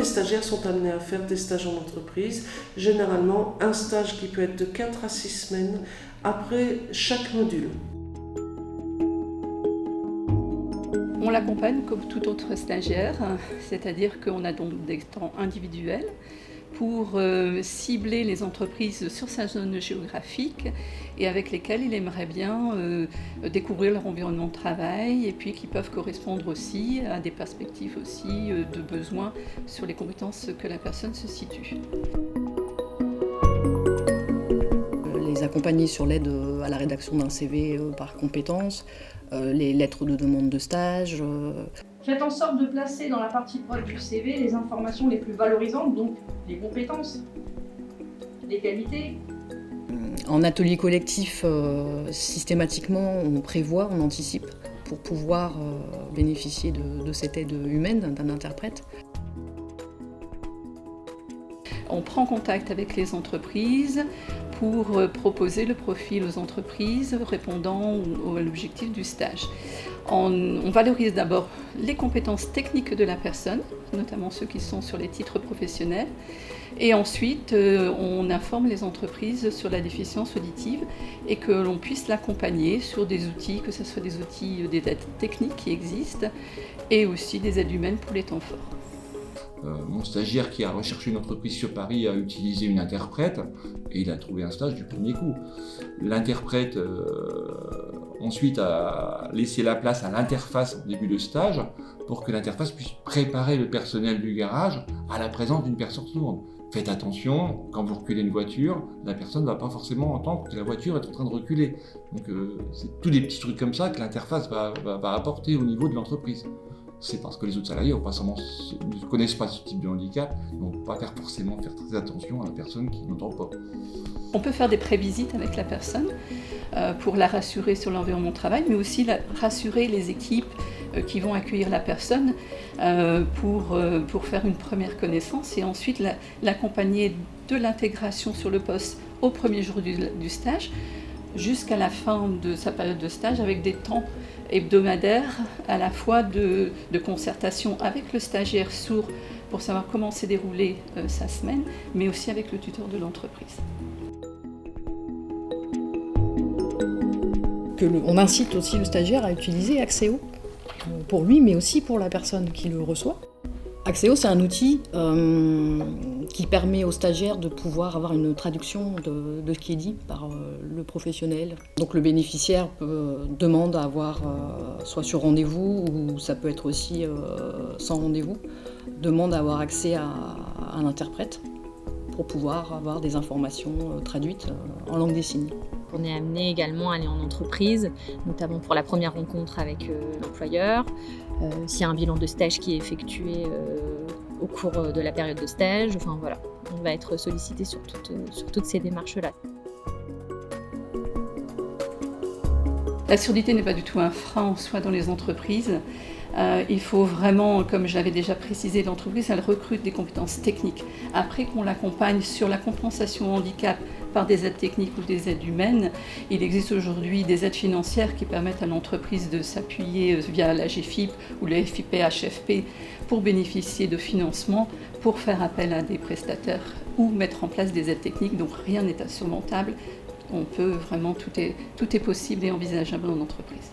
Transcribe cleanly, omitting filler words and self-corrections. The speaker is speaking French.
les stagiaires sont amenés à faire des stages en entreprise, généralement un stage qui peut être de 4 à 6 semaines après chaque module. On l'accompagne comme tout autre stagiaire, c'est-à-dire qu'on a donc des temps individuels pour cibler les entreprises sur sa zone géographique et avec lesquelles il aimerait bien découvrir leur environnement de travail et puis qui peuvent correspondre aussi à des perspectives aussi de besoins sur les compétences que la personne se situe. Les accompagner sur l'aide à la rédaction d'un CV par compétences, les lettres de demande de stage. Faites en sorte de placer dans la partie prod du CV les informations les plus valorisantes, donc les compétences, les qualités. En atelier collectif, systématiquement, on prévoit, on anticipe pour pouvoir bénéficier de cette aide humaine d'un interprète. On prend contact avec les entreprises pour proposer le profil aux entreprises répondant à l'objectif du stage. On valorise d'abord les compétences techniques de la personne, notamment ceux qui sont sur les titres professionnels, et ensuite on informe les entreprises sur la déficience auditive et que l'on puisse l'accompagner sur des outils, que ce soit des outils des aides techniques qui existent et aussi des aides humaines pour les temps forts. Mon stagiaire qui a recherché une entreprise sur Paris a utilisé une interprète et il a trouvé un stage du premier coup. L'interprète ensuite a laissé la place à l'interface en début de stage pour que l'interface puisse préparer le personnel du garage à la présence d'une personne sourde. Faites attention, quand vous reculez une voiture, la personne ne va pas forcément entendre que la voiture est en train de reculer. Donc c'est tous des petits trucs comme ça que l'interface va apporter au niveau de l'entreprise. C'est parce que les autres salariés ne connaissent pas ce type de handicap, donc pas forcément faire très attention à la personne qui n'entend pas. On peut faire des prévisites avec la personne pour la rassurer sur l'environnement de travail, mais aussi rassurer les équipes qui vont accueillir la personne pour faire une première connaissance et ensuite l'accompagner de l'intégration sur le poste au premier jour du stage jusqu'à la fin de sa période de stage avec des temps hebdomadaires à la fois de concertation avec le stagiaire sourd pour savoir comment s'est déroulée sa semaine, mais aussi avec le tuteur de l'entreprise. On incite aussi le stagiaire à utiliser Axéo pour lui, mais aussi pour la personne qui le reçoit. Axéo, c'est un outil qui permet aux stagiaires de pouvoir avoir une traduction de ce qui est dit par le professionnel. Donc le bénéficiaire demande à avoir, soit sur rendez-vous, ou ça peut être aussi sans rendez-vous, demande à avoir accès à un interprète pour pouvoir avoir des informations traduites en langue des signes. On est amené également à aller en entreprise, notamment pour la première rencontre avec l'employeur. S'il y a un bilan de stage qui est effectué au cours de la période de stage, enfin voilà, on va être sollicité sur toutes ces démarches-là. La surdité n'est pas du tout un frein en soi dans les entreprises. Il faut vraiment, comme je l'avais déjà précisé, l'entreprise, elle recrute des compétences techniques. Après qu'on l'accompagne sur la compensation handicap par des aides techniques ou des aides humaines, il existe aujourd'hui des aides financières qui permettent à l'entreprise de s'appuyer via la GFIP ou le FIP-HFP pour bénéficier de financement, pour faire appel à des prestataires ou mettre en place des aides techniques. Donc rien n'est insurmontable. On peut vraiment, tout est possible et envisageable en entreprise.